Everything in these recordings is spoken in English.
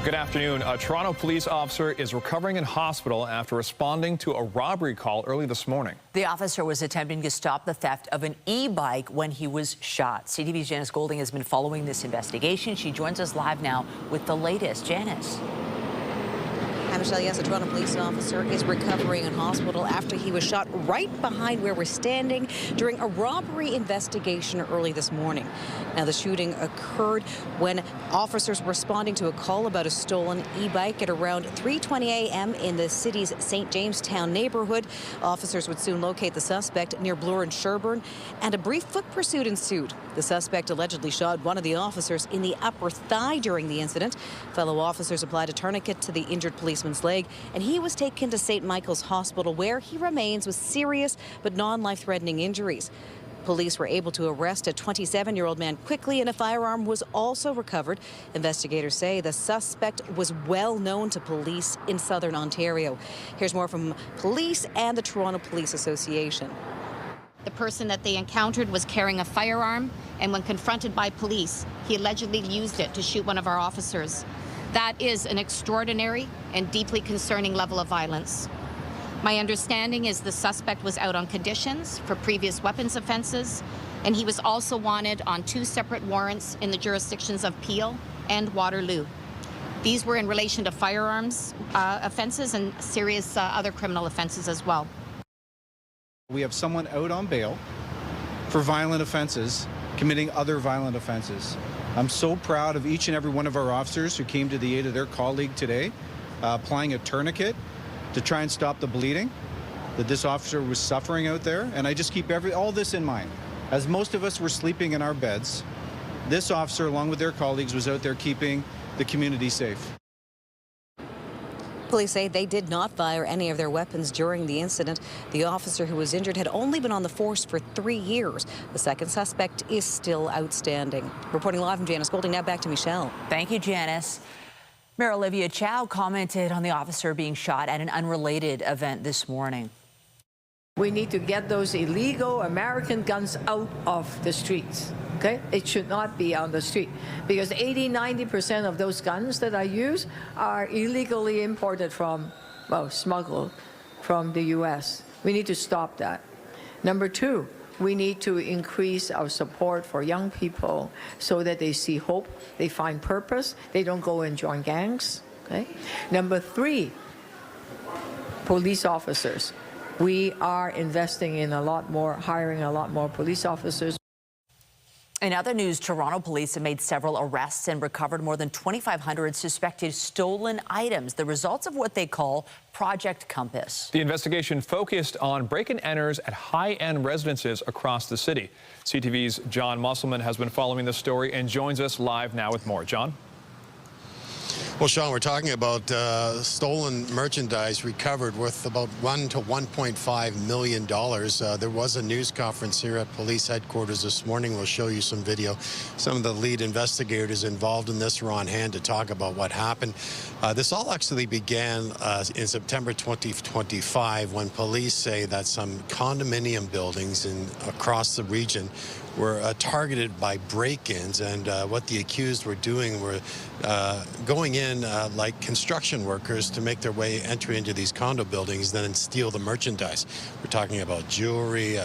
Good afternoon. A Toronto police officer is recovering in hospital after responding to a robbery call early this morning. The officer was attempting to stop the theft of an e-bike when he was shot. CTV's Janice Golding has been following this investigation. She joins us live now with the latest. Janice. Hi, Michelle. Yes, a Toronto police officer is recovering in hospital after he was shot right behind where we're standing during a robbery investigation early this morning. Now, the shooting occurred when officers were responding to a call about a stolen e-bike at around 3:20 a.m. in the city's St. Jamestown neighborhood. Officers would soon locate the suspect near Bloor and Sherbourne, and a brief foot pursuit ensued. The suspect allegedly shot one of the officers in the upper thigh during the incident. Fellow officers applied a tourniquet to the injured policeman's leg, and he was taken to St. Michael's Hospital, where he remains with serious but non-life-threatening injuries. Police were able to arrest a 27-year-old man quickly, and a firearm was also recovered. Investigators say the suspect was well known to police in southern Ontario. Here's more from police and the Toronto Police Association. The person that they encountered was carrying a firearm, and when confronted by police, he allegedly used it to shoot one of our officers. That is an extraordinary and deeply concerning level of violence. My understanding is the suspect was out on conditions for previous weapons offenses, and he was also wanted on 2 separate warrants in the jurisdictions of Peel and Waterloo. These were in relation to firearms offenses and serious other criminal offenses as well. We have someone out on bail for violent offenses, committing other violent offenses. I'm so proud of each and every one of our officers who came to the aid of their colleague today, applying a tourniquet to try and stop the bleeding that this officer was suffering out there. And I just keep all this in mind. As most of us were sleeping in our beds, this officer, along with their colleagues, was out there keeping the community safe. Police say they did not fire any of their weapons during the incident. The officer who was injured had only been on the force for 3 years. The second suspect is still outstanding. Reporting live from Janice Golding, now back to Michelle. Thank you, Janice. Mayor Olivia Chow commented on the officer being shot at an unrelated event this morning. We need to get those illegal American guns out of the streets. Okay? It should not be on the street, because 80–90% of those guns that I use are illegally imported from, well, smuggled from the U.S. We need to stop that. Number 2, we need to increase our support for young people so that they see hope, they find purpose, they don't go and join gangs. Okay? Number 3, police officers. We are investing in hiring a lot more police officers. In other news, Toronto police have made several arrests and recovered more than 2,500 suspected stolen items, the results of what they call Project Compass. The investigation focused on break-and-enters at high-end residences across the city. CTV's John Musselman has been following this story and joins us live now with more. John? Well, Sean, we're talking about stolen merchandise recovered worth about $1 to $1.5 million. There was a news conference here at police headquarters this morning. We'll show you some video. Some of the lead investigators involved in this are on hand to talk about what happened. This all actually began in September 2025 when police say that some condominium buildings across the region were targeted by break-ins, and what the accused were doing were going in like construction workers to make their way entry into these condo buildings, then steal the merchandise. We're talking about jewelry,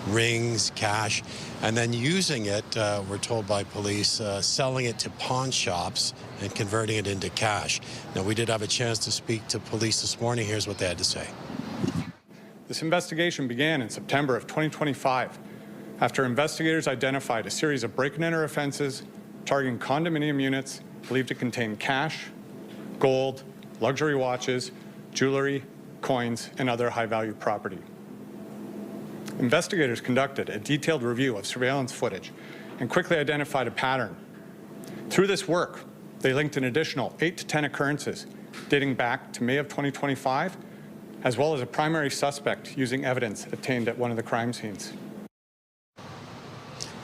rings, cash, and then using it, we're told by police, selling it to pawn shops and converting it into cash. Now, we did have a chance to speak to police this morning. Here's what they had to say. This investigation began in September of 2025 after investigators identified a series of break-and-enter offenses targeting condominium units believed to contain cash, gold, luxury watches, jewelry, coins, and other high-value property. Investigators conducted a detailed review of surveillance footage and quickly identified a pattern. Through this work, they linked an additional 8 to 10 occurrences dating back to May of 2025, as well as a primary suspect using evidence obtained at one of the crime scenes.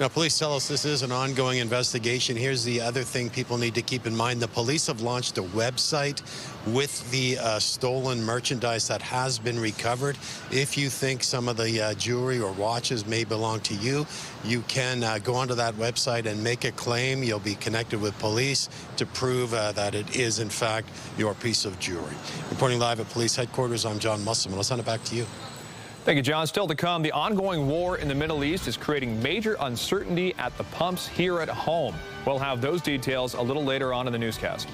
Now, police tell us this is an ongoing investigation. Here's the other thing people need to keep in mind. The police have launched a website with the stolen merchandise that has been recovered. If you think some of the jewelry or watches may belong to you, you can go onto that website and make a claim. You'll be connected with police to prove that it is, in fact, your piece of jewelry. Reporting live at police headquarters, I'm John Musselman. I'll send it back to you. Thank you, John. Still to come, the ongoing war in the Middle East is creating major uncertainty at the pumps here at home. We'll have those details a little later on in the newscast.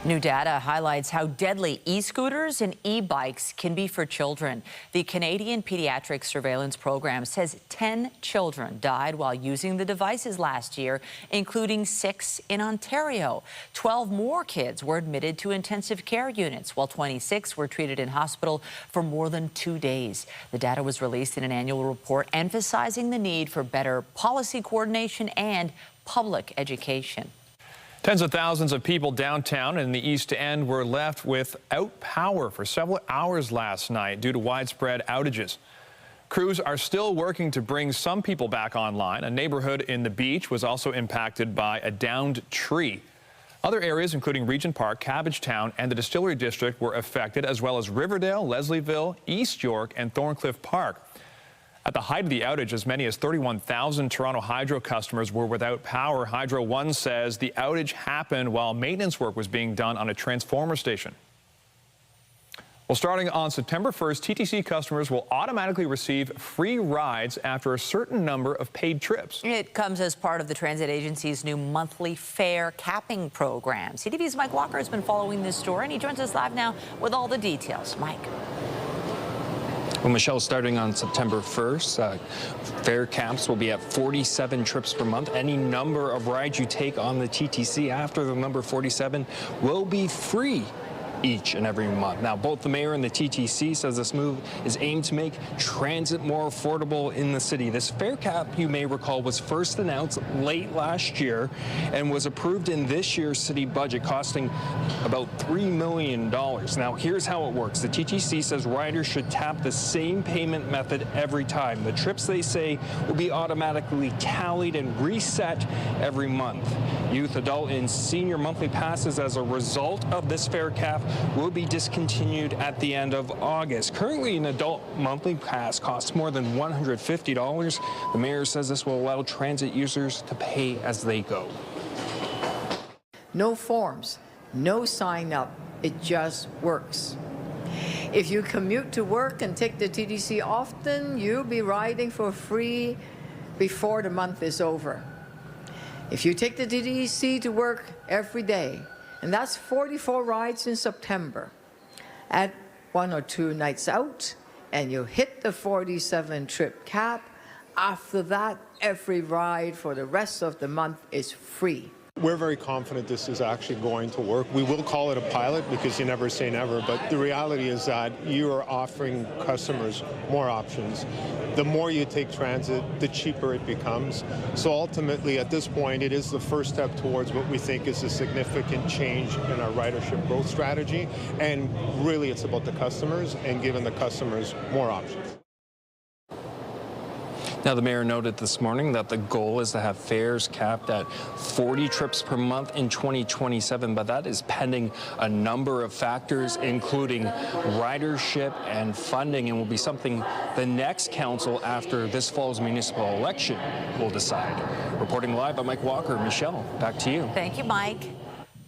New data highlights how deadly e-scooters and e-bikes can be for children. The Canadian Pediatric Surveillance Program says 10 children died while using the devices last year, including 6 in Ontario. 12 more kids were admitted to intensive care units, while 26 were treated in hospital for more than 2 days. The data was released in an annual report emphasizing the need for better policy coordination and public education. Tens of thousands of people downtown and in the East End were left without power for several hours last night due to widespread outages. Crews are still working to bring some people back online. A neighborhood in the Beach was also impacted by a downed tree. Other areas, including Regent Park, Cabbagetown, and the Distillery District, were affected, as well as Riverdale, Leslieville, East York, and Thorncliffe Park. At the height of the outage, as many as 31,000 Toronto Hydro customers were without power. Hydro One says the outage happened while maintenance work was being done on a transformer station. Well, starting on September 1st, TTC customers will automatically receive free rides after a certain number of paid trips. It comes as part of the transit agency's new monthly fare capping program. CTV's Mike Walker has been following this story, and he joins us live now with all the details. Mike. Well, Michelle, starting on September 1st, fare caps will be at 47 trips per month. Any number of rides you take on the TTC after the number 47 will be free each and every month. Now, both the mayor and the TTC says this move is aimed to make transit more affordable in the city. This fare cap, you may recall, was first announced late last year and was approved in this year's city budget, costing about $3 million. Now, here's how it works. The TTC says riders should tap the same payment method every time. The trips, they say, will be automatically tallied and reset every month. Youth, adult, and senior monthly passes as a result of this fare cap will be discontinued at the end of August. Currently, an adult monthly pass costs more than $150. The mayor says this will allow transit users to pay as they go. No forms, no sign up. It just works. If you commute to work and take the TTC often, you'll be riding for free before the month is over. If you take the TTC to work every day, and that's 44 rides in September, add 1 or 2 nights out, and you hit the 47 trip cap. After that, every ride for the rest of the month is free. We're very confident this is actually going to work. We will call it a pilot because you never say never, but the reality is that you are offering customers more options. The more you take transit, the cheaper it becomes. So ultimately, at this point, it is the first step towards what we think is a significant change in our ridership growth strategy. And really, it's about the customers and giving the customers more options. Now, the mayor noted this morning that the goal is to have fares capped at 40 trips per month in 2027, but that is pending a number of factors, including ridership and funding, and will be something the next council after this fall's municipal election will decide. Reporting live by Mike Walker. Michelle, back to you. Thank you, Mike.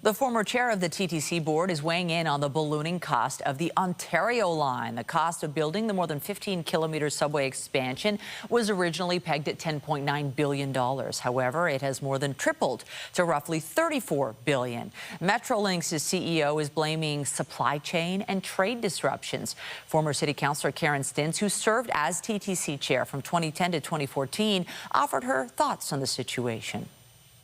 The former chair of the TTC board is weighing in on the ballooning cost of the Ontario line. The cost of building the more than 15-kilometer subway expansion was originally pegged at $10.9 billion. However, it has more than tripled to roughly $34 billion. Metrolinx's CEO is blaming supply chain and trade disruptions. Former City Councillor Karen Stintz, who served as TTC chair from 2010 to 2014, offered her thoughts on the situation.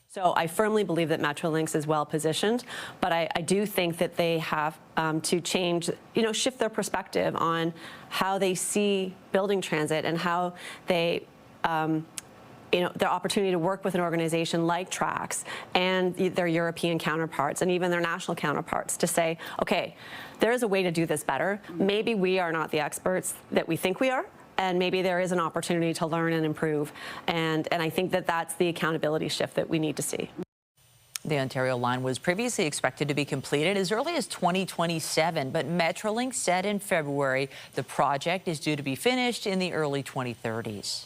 So I firmly believe that Metrolinx is well positioned, but I do think that they have to change, shift their perspective on how they see building transit and how they, their opportunity to work with an organization like TRAX and their European counterparts and even their national counterparts to say, okay, there is a way to do this better. Maybe we are not the experts that we think we are. and maybe there is an opportunity to learn and improve. And I think that that's the accountability shift that we need to see. The Ontario line was previously expected to be completed as early as 2027, but Metrolinx said in February the project is due to be finished in the early 2030s.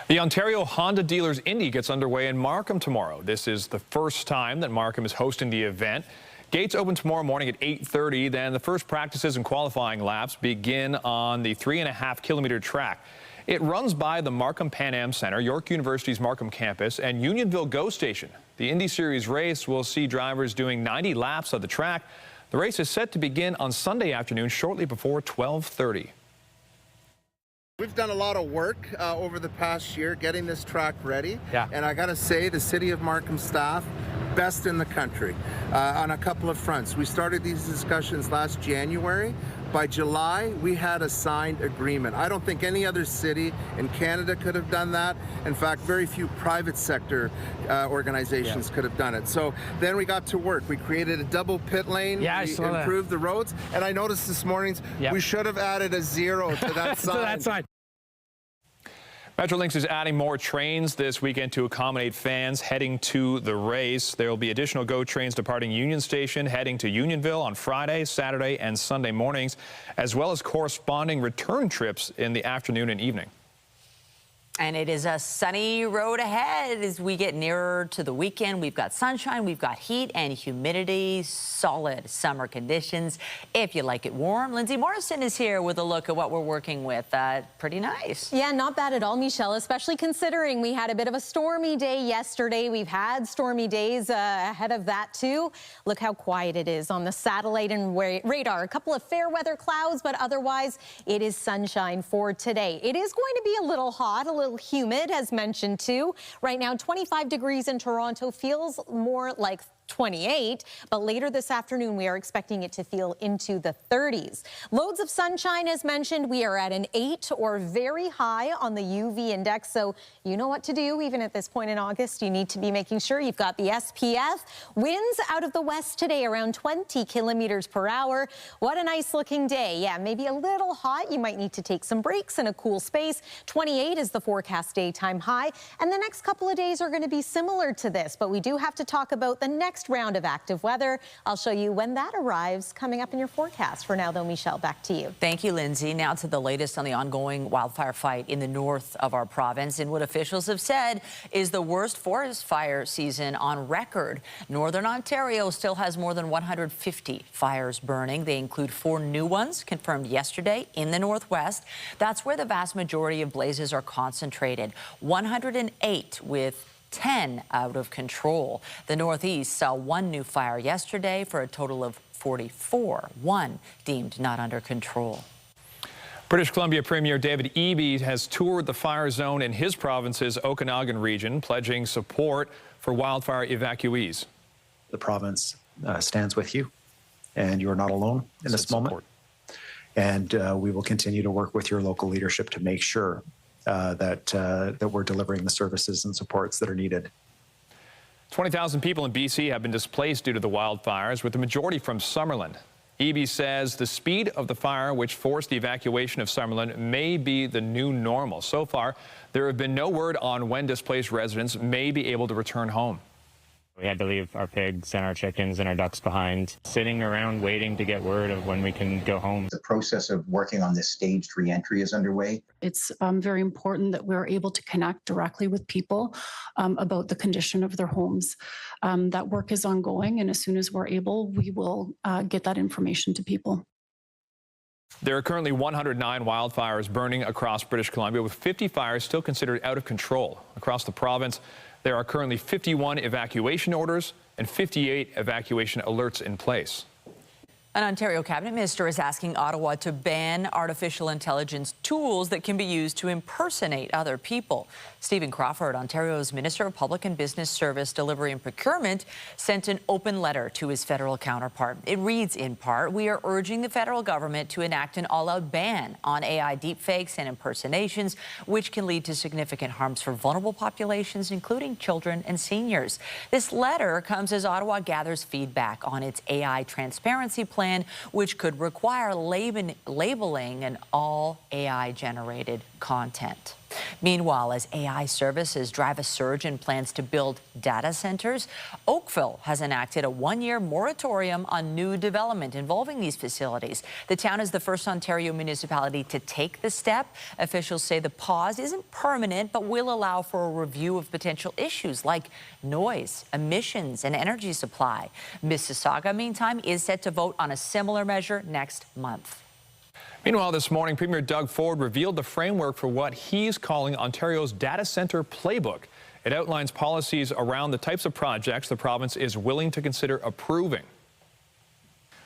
The Ontario Honda Dealers Indy gets underway in Markham tomorrow. This is the first time that Markham is hosting the event. Gates open tomorrow morning at 8:30. Then the first practices and qualifying laps begin on the 3.5-kilometer track. It runs by the Markham Pan Am Centre, York University's Markham campus, and Unionville GO Station. The Indy Series race will see drivers doing 90 laps of the track. The race is set to begin on Sunday afternoon, shortly before 12:30. We've done a lot of work over the past year getting this track ready. Yeah. And I got to say, the City of Markham staff, best in the country on a couple of fronts. We started these discussions last January. By July, we had a signed agreement. I don't think any other city in Canada could have done that. In fact, very few private sector organizations could have done it. So then we got to work. We created a double pit lane. Yeah, we improved the roads. And I noticed this morning we should have added a 0 to that sign. Metrolinx is adding more trains this weekend to accommodate fans heading to the race. There will be additional GO trains departing Union Station, heading to Unionville on Friday, Saturday, and Sunday mornings, as well as corresponding return trips in the afternoon and evening. And it is a sunny road ahead as we get nearer to the weekend. We've got sunshine, we've got heat and humidity, solid summer conditions. If you like it warm, Lindsay Morrison is here with a look at what we're working with. Pretty nice. Yeah, not bad at all, Michelle, especially considering we had a bit of a stormy day yesterday. We've had stormy days ahead of that, too. Look how quiet it is on the satellite and radar. A couple of fair weather clouds, but otherwise it is sunshine for today. It is going to be a little hot, a little humid, as mentioned too. Right now, 25 degrees in Toronto, feels more like 28, but later this afternoon we are expecting it to feel into the 30s. Loads of sunshine, as mentioned. We are at an 8 or very high on the UV index, so you know what to do. Even at this point in August, you need to be making sure you've got the SPF. Winds out of the west today around 20 kilometers per hour. What a nice looking day. Yeah, maybe a little hot. You might need to take some breaks in a cool space. 28 is the forecast daytime high, and the next couple of days are going to be similar to this, but we do have to talk about the next round of active weather. I'll show you when that arrives coming up in your forecast. For now, though, Michelle, back to you. Thank you, Lindsay. Now to the latest on the ongoing wildfire fight in the north of our province, and what officials have said is the worst forest fire season on record. Northern Ontario still has more than 150 fires burning. They include 4 new ones confirmed yesterday in the northwest. That's where the vast majority of blazes are concentrated. 108 with 10 out of control. The Northeast saw 1 new fire yesterday for a total of 44, 1 deemed not under control. British Columbia Premier David Eby has toured the fire zone in his province's Okanagan region, pledging support for wildfire evacuees. The province stands with you, and you are not alone in this moment. And we will continue to work with your local leadership to make sure that we're delivering the services and supports that are needed. 20,000 people in BC have been displaced due to the wildfires, with the majority from Summerland. Eby says the speed of the fire, which forced the evacuation of Summerland, may be the new normal. So far, there have been no word on when displaced residents may be able to return home. We had to leave our pigs and our chickens and our ducks behind, sitting around waiting to get word of when we can go home. The process of working on this staged reentry is underway. It's very important that we're able to connect directly with people about the condition of their homes. That work is ongoing, and as soon as we're able, we will get that information to people. There are currently 109 wildfires burning across British Columbia, with 50 fires still considered out of control. Across the province, there are currently 51 evacuation orders and 58 evacuation alerts in place. An Ontario cabinet minister is asking Ottawa to ban artificial intelligence tools that can be used to impersonate other people. Stephen Crawford, Ontario's Minister of Public and Business Service, Delivery and Procurement, sent an open letter to his federal counterpart. It reads in part, "We are urging the federal government to enact an all-out ban on AI deepfakes and impersonations, which can lead to significant harms for vulnerable populations, including children and seniors." This letter comes as Ottawa gathers feedback on its AI transparency plan plan, which could require labeling and all AI-generated content. Meanwhile, as AI services drive a surge in plans to build data centers, Oakville has enacted a one-year moratorium on new development involving these facilities. The town is the first Ontario municipality to take the step. Officials say the pause isn't permanent, but will allow for a review of potential issues like noise, emissions, and energy supply. Mississauga, meantime, is set to vote on a similar measure next month. Meanwhile, this morning, Premier Doug Ford revealed the framework for what he's calling Ontario's data center playbook. It outlines policies around the types of projects the province is willing to consider approving.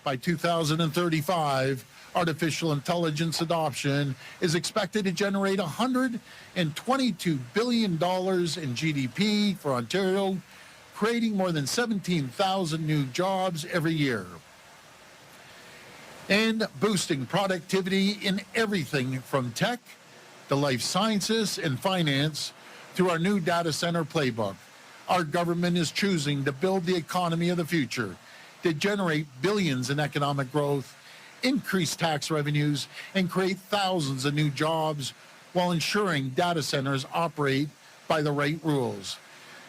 By 2035, artificial intelligence adoption is expected to generate $122 billion in GDP for Ontario, creating more than 17,000 new jobs every year, and boosting productivity in everything from tech to life sciences and finance through our new data center playbook. Our government is choosing to build the economy of the future, to generate billions in economic growth, increase tax revenues, and create thousands of new jobs while ensuring data centers operate by the right rules,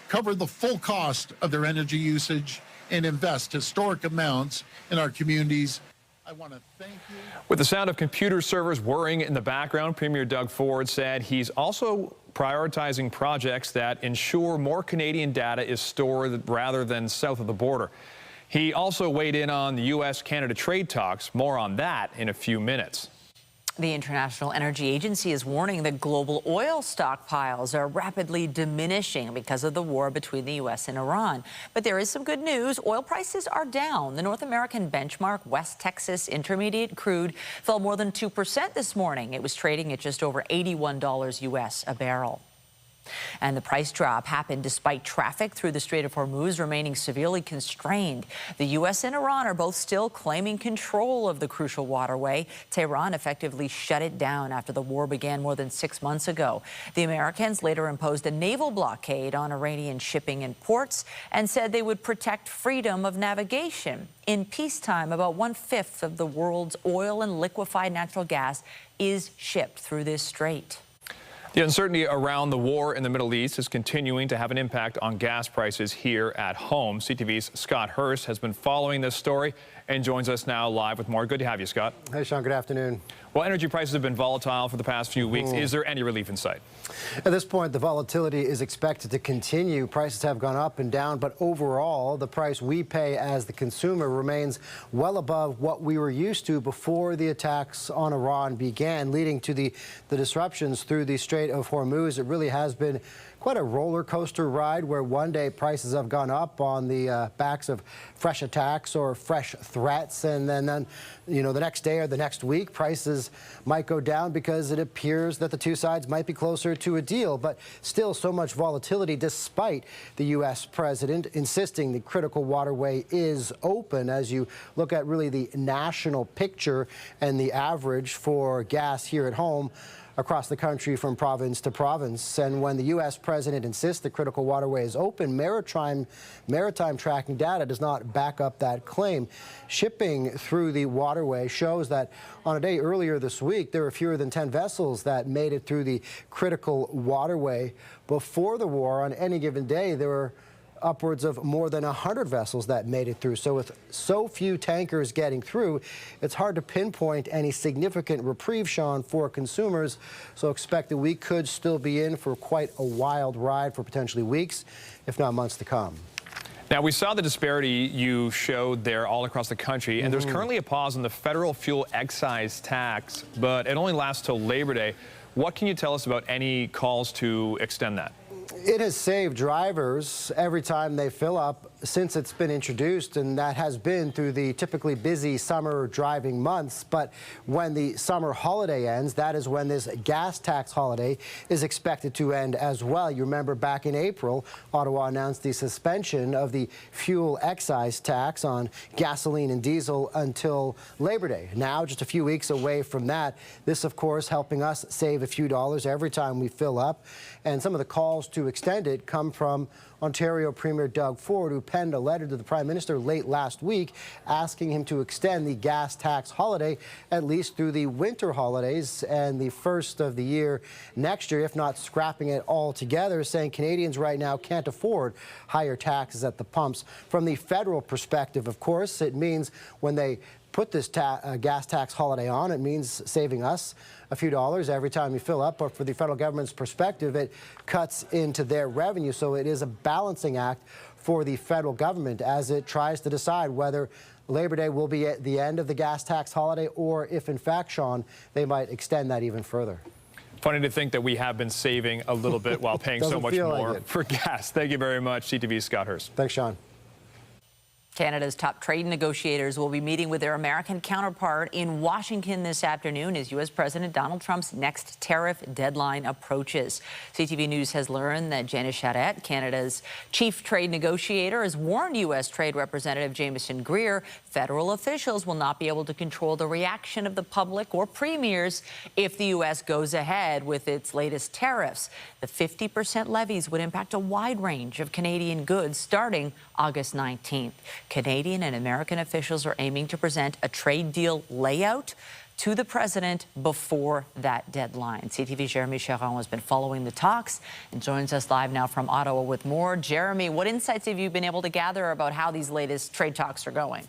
cover the full cost of their energy usage, and invest historic amounts in our communities. I want to thank you. With the sound of computer servers whirring in the background, Premier Doug Ford said he's also prioritizing projects that ensure more Canadian data is stored rather than south of the border. He also weighed in on the U.S.-Canada trade talks. More on that in a few minutes. The International Energy Agency is warning that global oil stockpiles are rapidly diminishing because of the war between the U.S. and Iran. But there is some good news. Oil prices are down. The North American benchmark West Texas Intermediate crude fell more than 2% this morning. It was trading at just over $81 U.S. a barrel. And the price drop happened despite traffic through the Strait of Hormuz remaining severely constrained. The U.S. and Iran are both still claiming control of the crucial waterway. Tehran effectively shut it down after the war began more than 6 months ago. The Americans later imposed a naval blockade on Iranian shipping and ports and said they would protect freedom of navigation. In peacetime, about 1/5 of the world's oil and liquefied natural gas is shipped through this strait. The uncertainty around the war in the Middle East is continuing to have an impact on gas prices here at home. CTV's Scott Hurst has been following this story and joins us now live with more. Good to have you, Scott. Hey, Sean. Good afternoon. Well, energy prices have been volatile for the past few weeks. Is there any relief in sight? At this point, the volatility is expected to continue. Prices have gone up and down, but overall, the price we pay as the consumer remains well above what we were used to before the attacks on Iran began, leading to the disruptions through the Strait of Hormuz. It really has been quite a roller coaster ride where one day prices have gone up on the backs of fresh attacks or fresh threats, and then you know, the next day or the next week prices might go down because it appears that the two sides might be closer to a deal. But still so much volatility despite the U.S. president insisting the critical waterway is open. As you look at really the national picture and the average for gas here at home across the country from province to province. And when the U.S. president insists the critical waterway is open, maritime tracking data does not back up that claim. Shipping through the waterway shows that on a day earlier this week, there were fewer than 10 vessels that made it through the critical waterway. Before the war, on any given day, there were upwards of more than 100 vessels that made it through. So with so few tankers getting through, it's hard to pinpoint any significant reprieve, Sean, for consumers. So expect that we could still be in for quite a wild ride for potentially weeks, if not months to come. Now, we saw the disparity you showed there all across the country, and there's currently a pause on the federal fuel excise tax, but it only lasts till Labor Day. What can you tell us about any calls to extend that? It has saved drivers every time they fill up since it's been introduced, and that has been through the typically busy summer driving months. But when the summer holiday ends, that is when this gas tax holiday is expected to end as well. You remember back in April, Ottawa announced the suspension of the fuel excise tax on gasoline and diesel until Labor Day. Now, just a few weeks away from that, this, of course, helping us save a few dollars every time we fill up. And some of the calls to extend it come from Ontario Premier Doug Ford, who penned a letter to the Prime Minister late last week asking him to extend the gas tax holiday at least through the winter holidays and the first of the year next year, if not scrapping it altogether, saying Canadians right now can't afford higher taxes at the pumps. From the federal perspective, of course, it means when they put this gas tax holiday on, it means saving us a few dollars every time you fill up. But for the federal government's perspective, it cuts into their revenue. So it is a balancing act for the federal government as it tries to decide whether Labor Day will be at the end of the gas tax holiday or if, in fact, Sean, they might extend that even further. Funny to think that we have been saving a little bit while paying so much more for gas. Thank you very much, CTV's Scott Hurst. Thanks, Sean. Canada's top trade negotiators will be meeting with their American counterpart in Washington this afternoon as U.S. President Donald Trump's next tariff deadline approaches. CTV News has learned that Janice Golding, Canada's chief trade negotiator, has warned U.S. Trade Representative Jamieson Greer federal officials will not be able to control the reaction of the public or premiers if the U.S. goes ahead with its latest tariffs. The 50% levies would impact a wide range of Canadian goods starting August 19th. Canadian and American officials are aiming to present a trade deal layout to the president before that deadline. CTV's Jeremy Charon has been following the talks and joins us live now from Ottawa with more. Jeremy, what insights have you been able to gather about how these latest trade talks are going?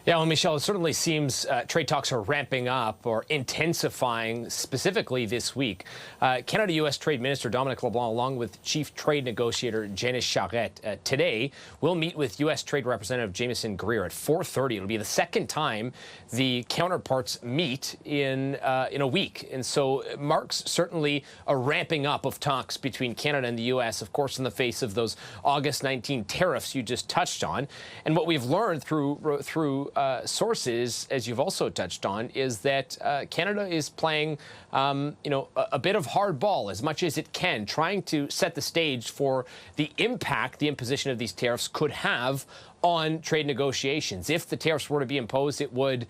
Yeah, well, Michelle, it certainly seems trade talks are ramping up or intensifying specifically this week. Canada-U.S. Trade Minister Dominic LeBlanc, along with Chief Trade Negotiator Janice Golding, today will meet with U.S. Trade Representative Jamieson Greer at 4:30. It'll be the second time the counterparts meet in a week. And so it marks certainly a ramping up of talks between Canada and the U.S., of course, in the face of those August 19 tariffs you just touched on. And what we've learned through sources, as you've also touched on, is that Canada is playing, a bit of hardball as much as it can, trying to set the stage for the impact the imposition of these tariffs could have on trade negotiations. If the tariffs were to be imposed, it would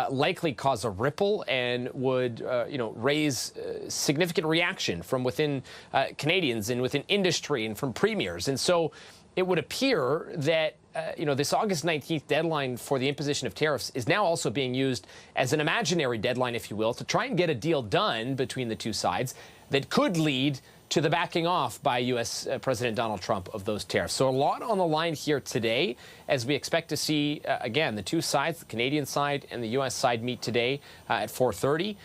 likely cause a ripple and would, raise significant reaction from within Canadians and within industry and from premiers. And so it would appear that this August 19th deadline for the imposition of tariffs is now also being used as an imaginary deadline, if you will, to try and get a deal done between the two sides that could lead to the backing off by U.S. President Donald Trump of those tariffs. So a lot on the line here today as we expect to see, again, the two sides, the Canadian side and the U.S. side, meet today at 4:30.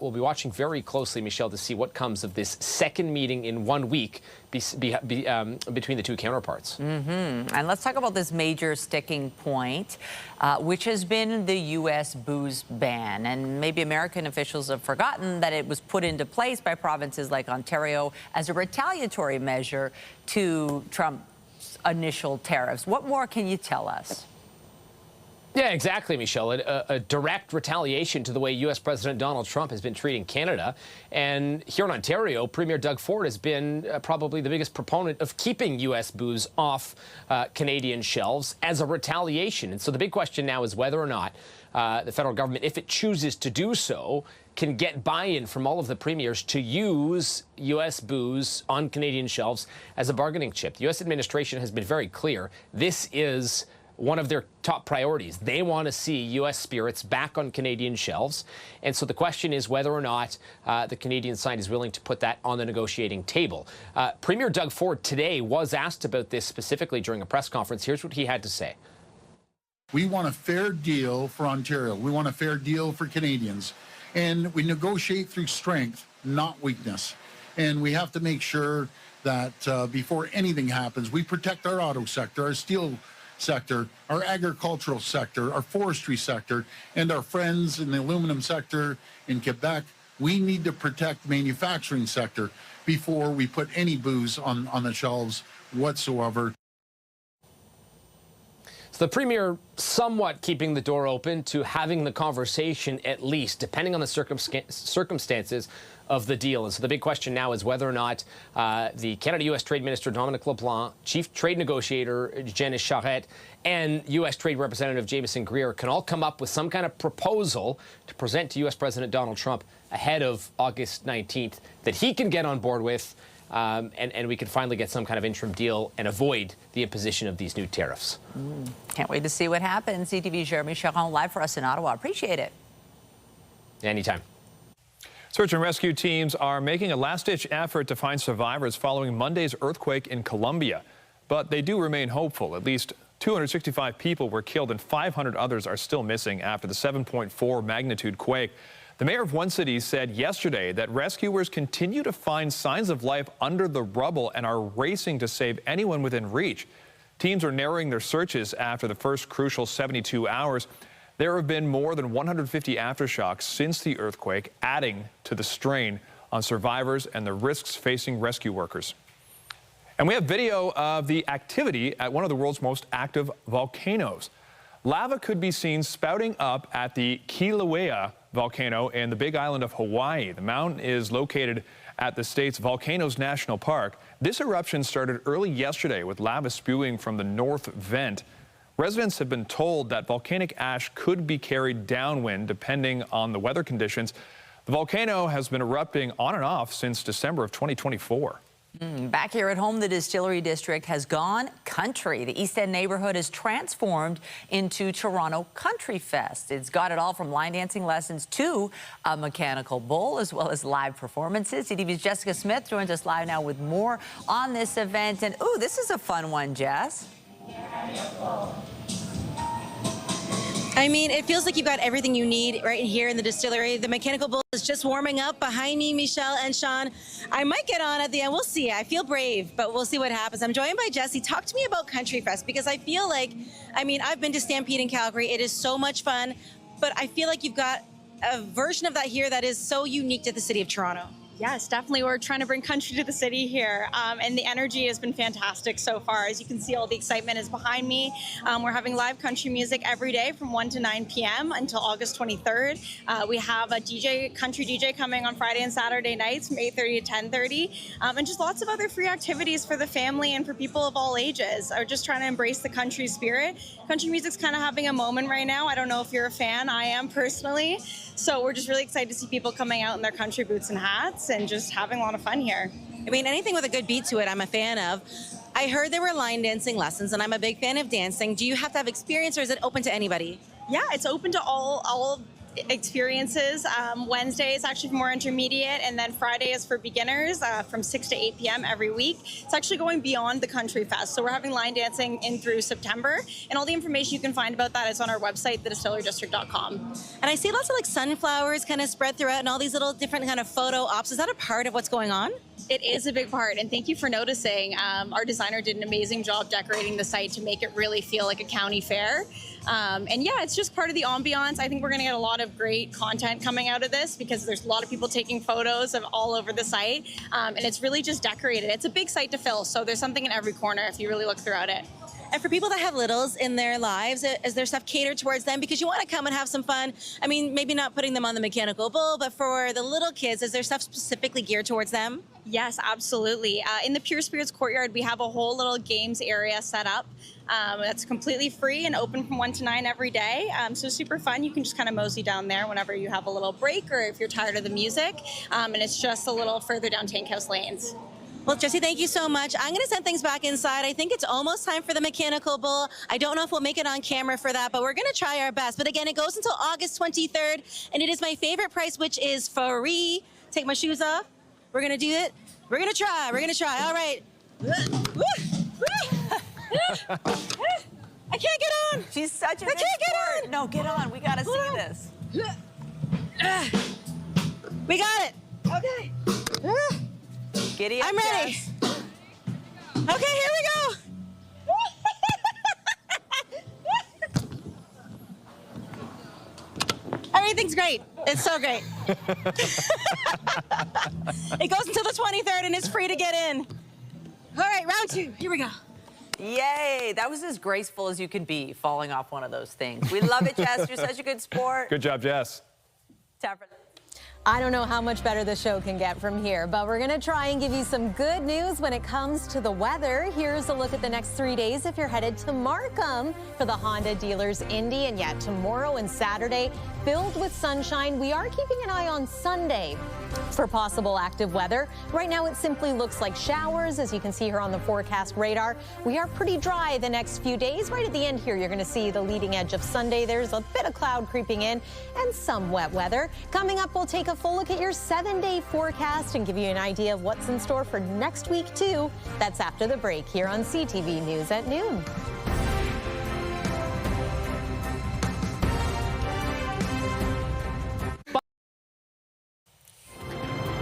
We'll be watching very closely, Michelle, to see what comes of this second meeting in 1 week between the two counterparts. And let's talk about this major sticking point, which has been the U.S. booze ban. And maybe American officials have forgotten that it was put into place by provinces like Ontario as a retaliatory measure to Trump's initial tariffs. What more can you tell us? Yeah, exactly, Michelle. A direct retaliation to the way U.S. President Donald Trump has been treating Canada. And here in Ontario, Premier Doug Ford has been probably the biggest proponent of keeping U.S. booze off Canadian shelves as a retaliation. And so the big question now is whether or not the federal government, if it chooses to do so, can get buy-in from all of the premiers to use U.S. booze on Canadian shelves as a bargaining chip. The U.S. administration has been very clear. This is one of their top priorities. They want to see U.S. spirits back on Canadian shelves. And so the question is whether or not the Canadian side is willing to put that on the negotiating table. Premier Doug Ford today was asked about this specifically during a press conference. Here's what he had to say. We want a fair deal for Ontario. We want a fair deal for Canadians. And we negotiate through strength, not weakness. And we have to make sure that before anything happens, we protect our auto sector, our steel sector, our agricultural sector, our forestry sector, and our friends in the aluminum sector in Quebec. We need to protect manufacturing sector before we put any booze on the shelves whatsoever. So the Premier somewhat keeping the door open to having the conversation, at least, depending on the circumstances of the deal. And so the big question now is whether or not the Canada-U.S. Trade Minister Dominic LeBlanc, Chief Trade Negotiator Janice Golding, and U.S. Trade Representative Jamieson Greer can all come up with some kind of proposal to present to U.S. President Donald Trump ahead of August 19th that he can get on board with and we could finally get some kind of interim deal and avoid the imposition of these new tariffs. Can't wait to see what happens. CTV's Jeremy Charon live for us in Ottawa. Appreciate it. Anytime. Search and rescue teams are making a last-ditch effort to find survivors following Monday's earthquake in Colombia. But they do remain hopeful. At least 265 people were killed and 500 others are still missing after the 7.4 magnitude quake. The mayor of one city said yesterday that rescuers continue to find signs of life under the rubble and are racing to save anyone within reach. Teams are narrowing their searches after the first crucial 72 hours. There have been more than 150 aftershocks since the earthquake, adding to the strain on survivors and the risks facing rescue workers. And we have video of the activity at one of the world's most active volcanoes. Lava could be seen spouting up at the Kilauea volcano in the Big Island of Hawaii. The mountain is located at the state's Volcanoes National Park. This eruption started early yesterday with lava spewing from the north vent. Residents have been told that volcanic ash could be carried downwind depending on the weather conditions. The volcano has been erupting on and off since December of 2024. Back here at home, the Distillery District has gone country. The East End neighborhood is transformed into Toronto Country Fest. It's got it all from line dancing lessons to a mechanical bull, as well as live performances. CTV's Jessica Smith joins us live now with more on this event. And, ooh, this is a fun one, Jess. I mean, it feels like you've got everything you need right here in the distillery. The mechanical bull is just warming up behind me, Michelle and Sean. I might get on at the end. We'll see. I feel brave, but we'll see what happens. I'm joined by Jesse. Talk to me about Country Fest, because I feel like, I mean, I've been to Stampede in Calgary. It is so much fun, but I feel like you've got a version of that here that is so unique to the city of Toronto. Yes, definitely. We're trying to bring country to the city here, and the energy has been fantastic so far. As you can see, all the excitement is behind me. We're having live country music every day from 1 to 9 p.m. until August 23rd. We have a country DJ coming on Friday and Saturday nights from 8:30 to 10:30, and just lots of other free activities for the family and for people of all ages. Are just trying to embrace the country spirit. Country music's kind of having a moment right now. I don't know if you're a fan. I am personally. So we're just really excited to see people coming out in their country boots and hats and just having a lot of fun here. I mean, anything with a good beat to it, I'm a fan of. I heard there were line dancing lessons, and I'm a big fan of dancing. Do you have to have experience, or is it open to anybody? Yeah, it's open to all experiences. Wednesday is actually for more intermediate, and then Friday is for beginners from 6 to 8 p.m. every week. It's actually going beyond the Country Fest. So we're having line dancing in through September, and all the information you can find about that is on our website, thedistillerydistrict.com. And I see lots of like sunflowers kind of spread throughout and all these little different kind of photo ops. Is that a part of what's going on? It is a big part, and thank you for noticing. Our designer did an amazing job decorating the site to make it really feel like a county fair. And yeah, it's just part of the ambiance. I think we're going to get a lot of great content coming out of this, because there's a lot of people taking photos of all over the site, and it's really just decorated. It's a big site to fill, so there's something in every corner if you really look throughout it. And for people that have littles in their lives, is there stuff catered towards them? Because you want to come and have some fun. I mean, maybe not putting them on the mechanical bull, but for the little kids, is there stuff specifically geared towards them? Yes, absolutely. In the Pure Spirits Courtyard, we have a whole little games area set up. That's completely free and open from 1 to 9 every day. So super fun. You can just kind of mosey down there whenever you have a little break or if you're tired of the music. And it's just a little further down Tank House Lanes. Well, Jesse, thank you so much. I'm going to send things back inside. I think it's almost time for the mechanical bull. I don't know if we'll make it on camera for that, but we're going to try our best. But again, it goes until August 23rd, and it is my favorite price, which is free. Take my shoes off. We're going to do it. We're going to try. We're going to try. All right. I can't get on. She's such a I can't get on. No, get on. We got to see this. We got it. Okay. Giddy up, I'm ready. Jess. Okay, here we go. Everything's great. It's so great. It goes until the 23rd, and it's free to get in. All right, round 2. Here we go. Yay! That was as graceful as you could be, falling off one of those things. We love it, Jess. You're such a good sport. Good job, Jess. I don't know how much better the show can get from here, but we're going to try and give you some good news when it comes to the weather. Here's a look at the next 3 days if you're headed to Markham for the Honda Dealers Indy. And yet tomorrow and Saturday, filled with sunshine. We are keeping an eye on Sunday. For possible active weather. Right now it simply looks like showers, as you can see here on the forecast radar. We are pretty dry the next few days. Right at the end here, you're going to see the leading edge of Sunday. There's a bit of cloud creeping in and some wet weather. Coming up, we'll take a full look at your 7-day forecast and give you an idea of what's in store for next week, too. That's after the break here on CTV News at noon.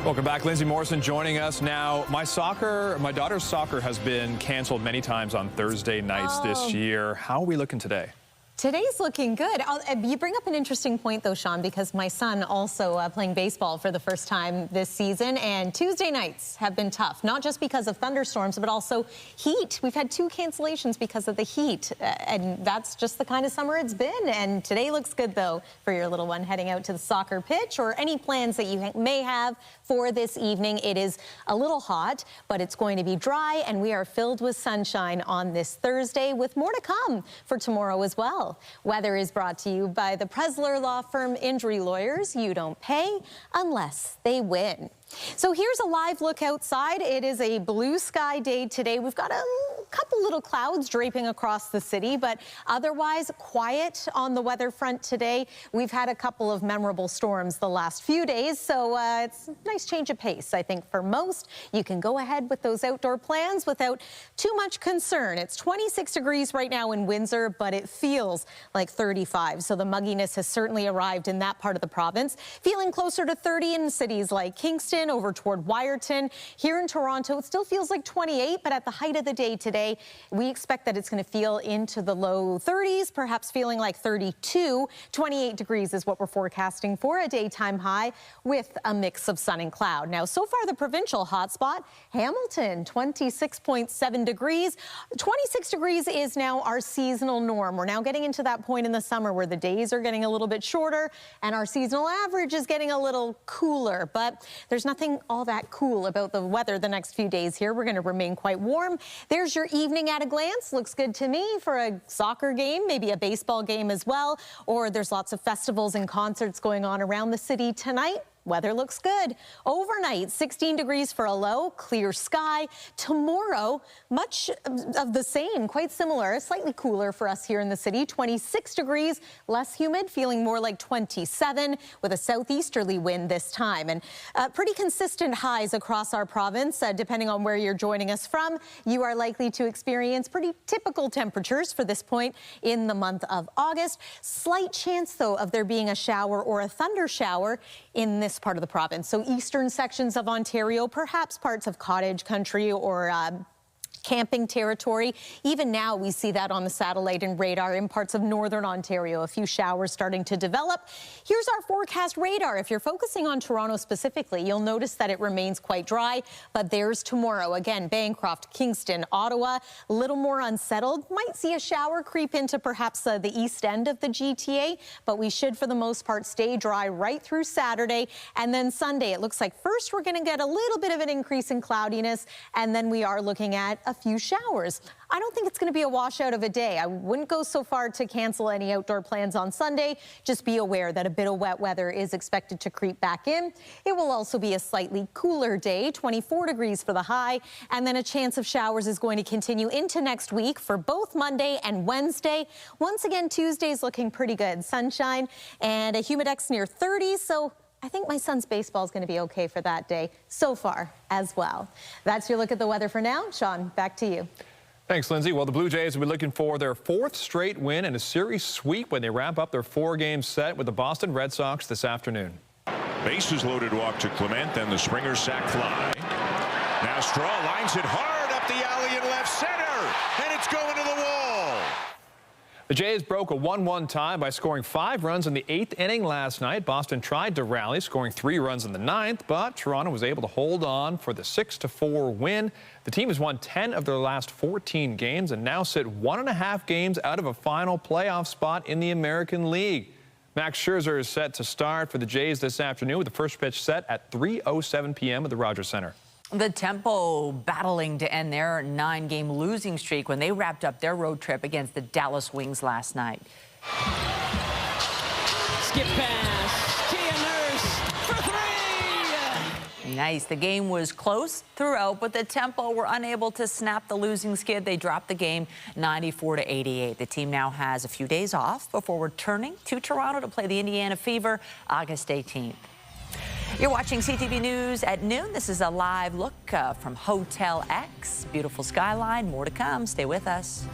Welcome back. Lindsay Morrison joining us now. My daughter's soccer has been canceled many times on Thursday nights this year. How are we looking today? Today's looking good. You bring up an interesting point, though, Sean, because my son also playing baseball for the first time this season, and Tuesday nights have been tough, not just because of thunderstorms, but also heat. We've had 2 cancellations because of the heat, and that's just the kind of summer it's been. And today looks good, though, for your little one heading out to the soccer pitch or any plans that you may have for this evening. It is a little hot, but it's going to be dry, and we are filled with sunshine on this Thursday, with more to come for tomorrow as well. Weather is brought to you by the Presler Law Firm Injury Lawyers. You don't pay unless they win. So here's a live look outside. It is a blue sky day today. We've got a couple little clouds draping across the city, but otherwise quiet on the weather front today. We've had a couple of memorable storms the last few days, so it's a nice change of pace, I think, for most. You can go ahead with those outdoor plans without too much concern. It's 26 degrees right now in Windsor, but it feels like 35, so the mugginess has certainly arrived in that part of the province. Feeling closer to 30 in cities like Kingston, over toward Wyerton. Here in Toronto, it still feels like 28, but at the height of the day today, we expect that it's going to feel into the low 30s, perhaps feeling like 32. 28 degrees is what we're forecasting for a daytime high with a mix of sun and cloud. Now, so far, the provincial hotspot, Hamilton, 26.7 degrees. 26 degrees is now our seasonal norm. We're now getting into that point in the summer where the days are getting a little bit shorter and our seasonal average is getting a little cooler, but there's nothing all that cool about the weather the next few days here. We're going to remain quite warm. There's your evening at a glance. Looks good to me for a soccer game, maybe a baseball game as well, or there's lots of festivals and concerts going on around the city tonight. Weather looks good. Overnight, 16 degrees for a low, clear sky. Tomorrow, much of the same, quite similar, slightly cooler for us here in the city. 26 degrees, less humid, feeling more like 27 with a southeasterly wind this time. And pretty consistent highs across our province. Depending on where you're joining us from, you are likely to experience pretty typical temperatures for this point in the month of August. Slight chance, though, of there being a shower or a thunder shower in this part of the province. So eastern sections of Ontario, perhaps parts of cottage country or camping territory. Even now we see that on the satellite and radar in parts of northern Ontario, a few showers starting to develop. Here's our forecast radar. If you're focusing on Toronto specifically, you'll notice that it remains quite dry, but there's tomorrow. Again, Bancroft, Kingston, Ottawa, a little more unsettled. Might see a shower creep into perhaps the east end of the GTA, but we should for the most part stay dry right through Saturday. And then Sunday, it looks like first we're going to get a little bit of an increase in cloudiness, and then we are looking at a few showers. I don't think it's going to be a washout of a day. I wouldn't go so far to cancel any outdoor plans on Sunday. Just be aware that a bit of wet weather is expected to creep back in. It will also be a slightly cooler day, 24 degrees for the high, and then a chance of showers is going to continue into next week for both Monday and Wednesday. Once again, Tuesday's looking pretty good. Sunshine and a humidex near 30, so I think my son's baseball is going to be okay for that day so far as well. That's your look at the weather for now. Sean, back to you. Thanks, Lindsay. Well, the Blue Jays will be looking for their 4th straight win and a series sweep when they wrap up their 4-game set with the Boston Red Sox this afternoon. Bases loaded walk to Clement, then the Springer sac fly. Now Straw lines it hard up the alley in left center, and it's going to the wall. The Jays broke a 1-1 tie by scoring 5 runs in the 8th inning last night. Boston tried to rally, scoring 3 runs in the 9th, but Toronto was able to hold on for the 6-4 win. The team has won 10 of their last 14 games and now sit 1.5 games out of a final playoff spot in the American League. Max Scherzer is set to start for the Jays this afternoon with the first pitch set at 3:07 p.m. at the Rogers Center. The Tempo battling to end their 9-game losing streak when they wrapped up their road trip against the Dallas Wings last night. Skip pass. Tia Nurse for 3. Nice. The game was close throughout, but the Tempo were unable to snap the losing skid. They dropped the game 94-88. The team now has a few days off before returning to Toronto to play the Indiana Fever August 18th. You're watching CTV News at noon. This is a live look from Hotel X. Beautiful skyline. More to come. Stay with us.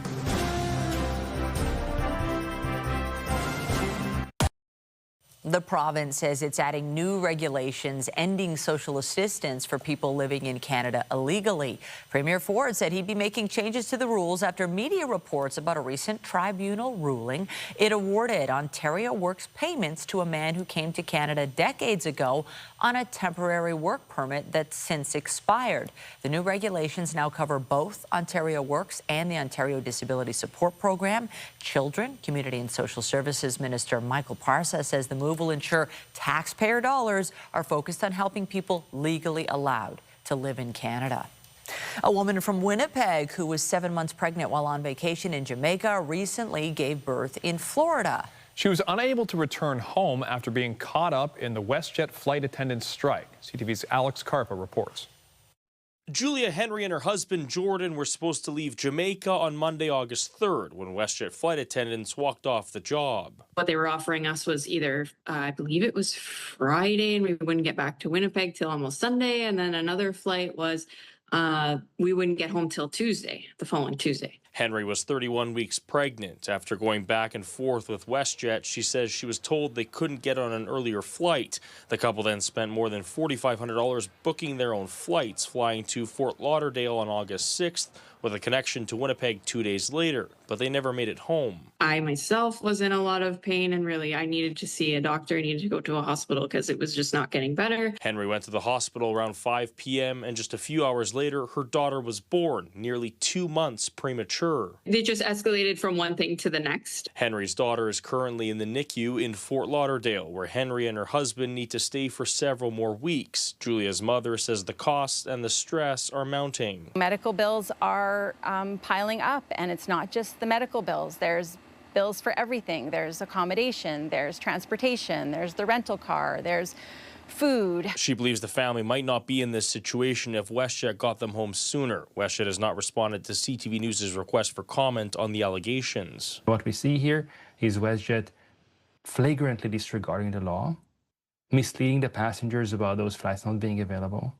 The province says it's adding new regulations ending social assistance for people living in Canada illegally. Premier Ford said he'd be making changes to the rules after media reports about a recent tribunal ruling. It awarded Ontario Works payments to a man who came to Canada decades ago on a temporary work permit that's since expired. The new regulations now cover both Ontario Works and the Ontario Disability Support Program. Children, Community and Social Services Minister Michael Parsa says the move will ensure taxpayer dollars are focused on helping people legally allowed to live in Canada. A woman from Winnipeg who was 7 months pregnant while on vacation in Jamaica recently gave birth in Florida. She was unable to return home after being caught up in the WestJet flight attendants' strike. CTV's Alex Carpa reports. Julia Henry and her husband Jordan were supposed to leave Jamaica on Monday, August 3rd, when WestJet flight attendants walked off the job. What they were offering us was either, I believe it was Friday, and we wouldn't get back to Winnipeg till almost Sunday, and then another flight was we wouldn't get home till Tuesday, the following Tuesday. Henry was 31 weeks pregnant. After going back and forth with WestJet, she says she was told they couldn't get on an earlier flight. The couple then spent more than $4,500 booking their own flights, flying to Fort Lauderdale on August 6th, with a connection to Winnipeg 2 days later, but they never made it home. I myself was in a lot of pain, and really I needed to see a doctor. I needed to go to a hospital because it was just not getting better. Henry went to the hospital around 5 p.m. and just a few hours later, her daughter was born, nearly 2 months premature. They just escalated from one thing to the next. Henry's daughter is currently in the NICU in Fort Lauderdale, where Henry and her husband need to stay for several more weeks. Julia's mother says the costs and the stress are mounting. Medical bills are piling up, and it's not just the medical bills. There's bills for everything. There's accommodation, there's transportation, there's the rental car, there's food. She believes the family might not be in this situation if WestJet got them home sooner. WestJet has not responded to CTV News' request for comment on the allegations. What we see here is WestJet flagrantly disregarding the law, misleading the passengers about those flights not being available.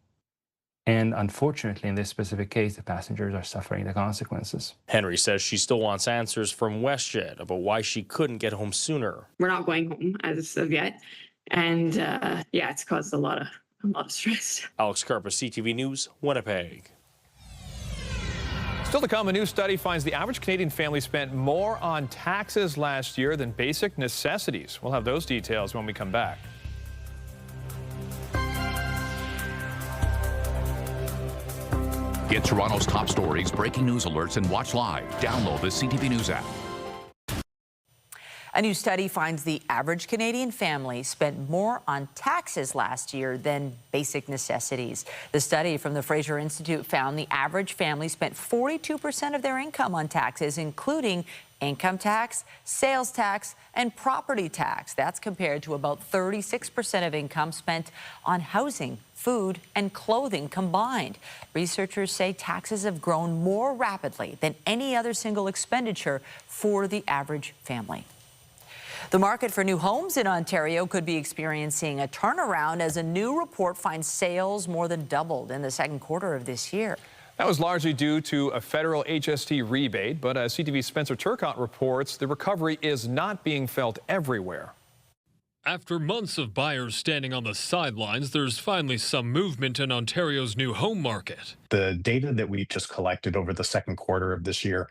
And unfortunately, in this specific case, the passengers are suffering the consequences. Henry says she still wants answers from WestJet about why she couldn't get home sooner. We're not going home as of yet. And yeah, it's caused a lot of stress. Alex Carpa, CTV News, Winnipeg. Still to come, a new study finds the average Canadian family spent more on taxes last year than basic necessities. We'll have those details when we come back. Get Toronto's top stories, breaking news alerts, and watch live. Download the CTV News app. A new study finds the average Canadian family spent more on taxes last year than basic necessities. The study from the Fraser Institute found the average family spent 42% of their income on taxes, including income tax, sales tax, and property tax. That's compared to about 36% of income spent on housing, food, and clothing combined. Researchers say taxes have grown more rapidly than any other single expenditure for the average family. The market for new homes in Ontario could be experiencing a turnaround as a new report finds sales more than doubled in the second quarter of this year. That was largely due to a federal HST rebate, but as CTV's Spencer Turcott reports, the recovery is not being felt everywhere. After months of buyers standing on the sidelines, there's finally some movement in Ontario's new home market. The data that we just collected over the second quarter of this year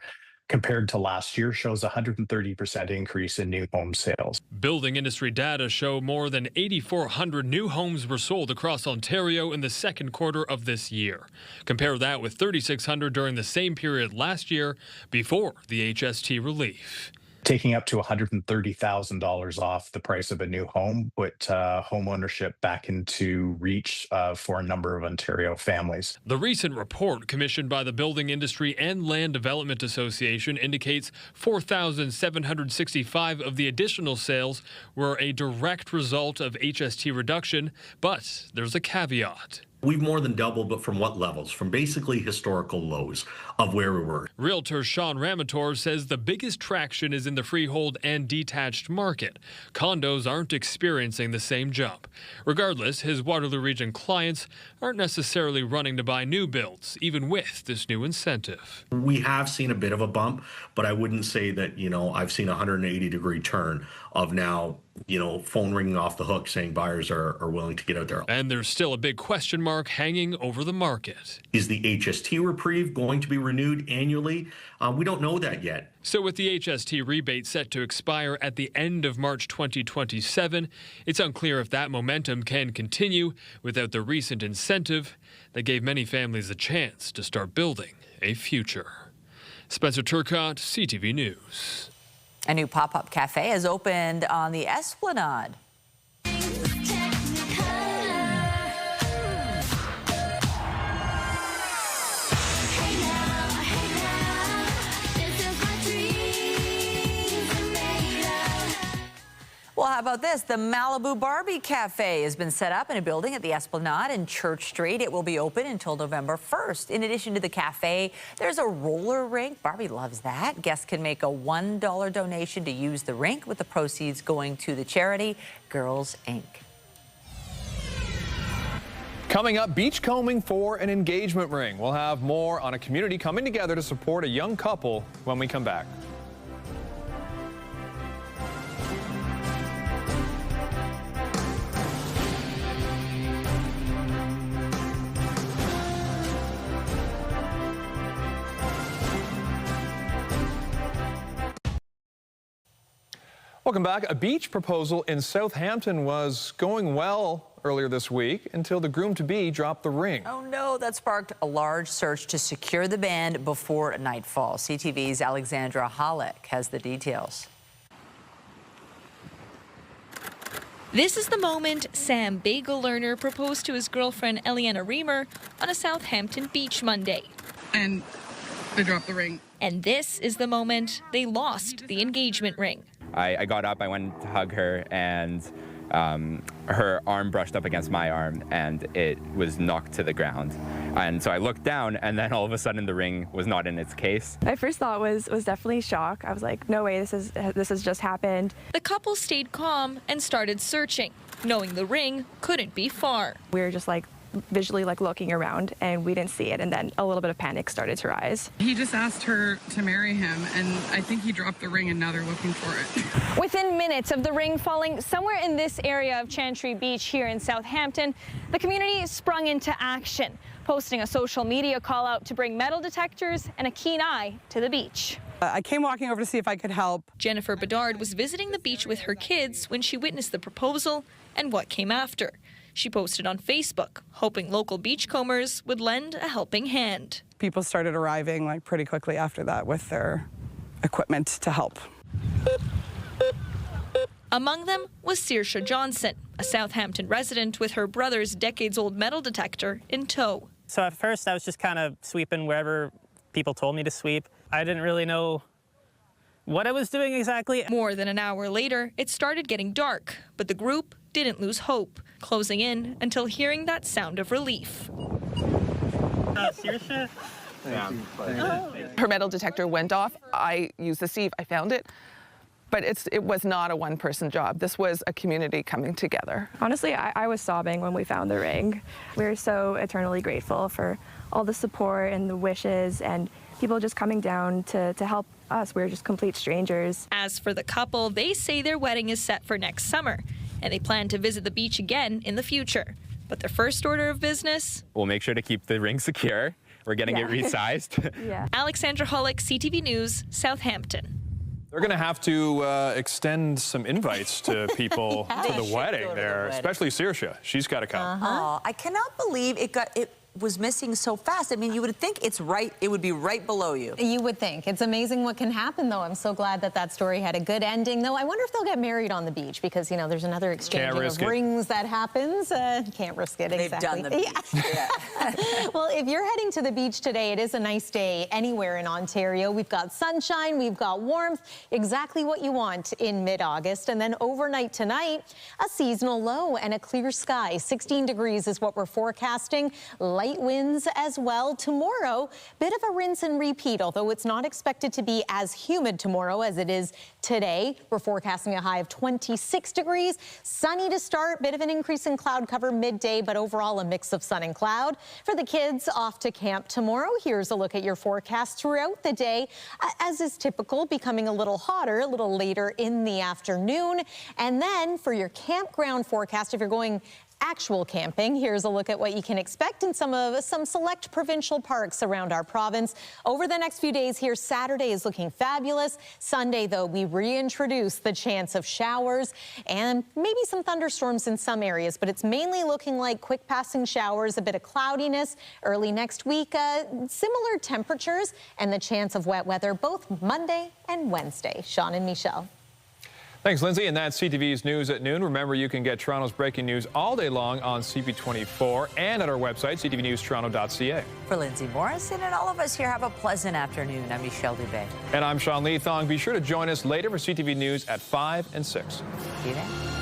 compared to last year shows a 130% increase in new home sales. Building industry data show more than 8,400 new homes were sold across Ontario in the second quarter of this year. Compare that with 3,600 during the same period last year before the HST relief. Taking up to $130,000 off the price of a new home put home ownership back into reach for a number of Ontario families. The recent report commissioned by the Building Industry and Land Development Association indicates 4,765 of the additional sales were a direct result of HST reduction, but there's a caveat. We've more than doubled, but from what levels? From basically historical lows of where we were. Realtor Sean Ramator says the biggest traction is in the freehold and detached market. Condos aren't experiencing the same jump. Regardless, his Waterloo Region clients aren't necessarily running to buy new builds, even with this new incentive. We have seen a bit of a bump, but I wouldn't say that, I've seen a 180-degree turn of now, phone ringing off the hook saying buyers are willing to get out there. And there's still a big question mark hanging over the market. Is the HST reprieve going to be renewed annually? We don't know that yet. So with the HST rebate set to expire at the end of March 2027, it's unclear if that momentum can continue without the recent incentive that gave many families a chance to start building a future. Spencer Turcotte, CTV News. A new pop-up cafe has opened on the Esplanade. Well, how about this? The Malibu Barbie Cafe has been set up in a building at the Esplanade in Church Street. It will be open until November 1st. In addition to the cafe, there's a roller rink. Barbie loves that. Guests can make a $1 donation to use the rink, with the proceeds going to the charity Girls Inc. Coming up, beachcombing for an engagement ring. We'll have more on a community coming together to support a young couple when we come back. Welcome back. A beach proposal in Southampton was going well earlier this week until the groom-to-be dropped the ring. Oh no, that sparked a large search to secure the band before nightfall. CTV's Alexandra Hollick has the details. This is the moment Sam Bagel Lerner proposed to his girlfriend Eliana Reamer on a Southampton beach Monday. And they dropped the ring. And this is the moment they lost the engagement ring. I got up, I went to hug her, and her arm brushed up against my arm, and it was knocked to the ground. And so I looked down, and then all of a sudden the ring was not in its case. My first thought was definitely shock. I was like, no way, this has just happened. The couple stayed calm and started searching, knowing the ring couldn't be far. We were just visually looking around, and we didn't see it, and then a little bit of panic started to rise. He just asked her to marry him, and I think he dropped the ring, and now they're looking for it. Within minutes of the ring falling somewhere in this area of Chantry Beach here in Southampton, the community sprung into action, posting a social media call out to bring metal detectors and a keen eye to the beach. I came walking over to see if I could help. Jennifer Bedard was visiting the beach with her kids when she witnessed the proposal and what came after. She posted on Facebook, hoping local beachcombers would lend a helping hand. People started arriving pretty quickly after that with their equipment to help. Among them was Saoirse Johnson, a Southampton resident with her brother's decades-old metal detector in tow. So at first I was just kind of sweeping wherever people told me to sweep. I didn't really know what I was doing exactly. More than an hour later, it started getting dark, but the group didn't lose hope, closing in until hearing that sound of relief. Saoirse? Yeah. Her metal detector went off. I used the sieve. I found it. But it was not a one-person job. This was a community coming together. Honestly, I was sobbing when we found the ring. We're so eternally grateful for all the support and the wishes and people just coming down to help us. We're just complete strangers. As for the couple, they say their wedding is set for next summer, and they plan to visit the beach again in the future. But their first order of business? We'll make sure to keep the ring secure. We're getting it resized. Yeah. Alexandra Hollick, CTV News, Southampton. They're going to have to extend some invites to people to the wedding there, especially Saoirse. She's got to come. I cannot believe it was missing so fast. I mean, you would think it would be right below you. You would think. It's amazing what can happen, though. I'm so glad that story had a good ending, though. I wonder if they'll get married on the beach because, there's another exchanging of rings that happens. Can't risk it, exactly. They've done the beach. Yeah. Well, if you're heading to the beach today, it is a nice day anywhere in Ontario. We've got sunshine, we've got warmth, exactly what you want in mid-August. And then overnight tonight, a seasonal low and a clear sky. 16 degrees is what we're forecasting. Light winds as well. Tomorrow, bit of a rinse and repeat, although it's not expected to be as humid tomorrow as it is today. We're forecasting a high of 26 degrees. Sunny to start, bit of an increase in cloud cover midday, but overall a mix of sun and cloud. For the kids off to camp tomorrow, here's a look at your forecast throughout the day. As is typical, becoming a little hotter a little later in the afternoon. And then for your campground forecast, if you're going actual camping, here's a look at what you can expect in some select provincial parks around our province. Over the next few days here, Saturday is looking fabulous. Sunday, though, we reintroduce the chance of showers and maybe some thunderstorms in some areas, but it's mainly looking like quick passing showers, a bit of cloudiness. Early next week, similar temperatures and the chance of wet weather both Monday and Wednesday. Sean and Michelle. Thanks, Lindsay. And that's CTV's News at Noon. Remember, you can get Toronto's breaking news all day long on CP24 and at our website, ctvnewstoronto.ca. For Lindsay Morrison and all of us here, have a pleasant afternoon. I'm Michelle Dubé. And I'm Sean Lee Thong. Be sure to join us later for CTV News at 5 and 6. See you then.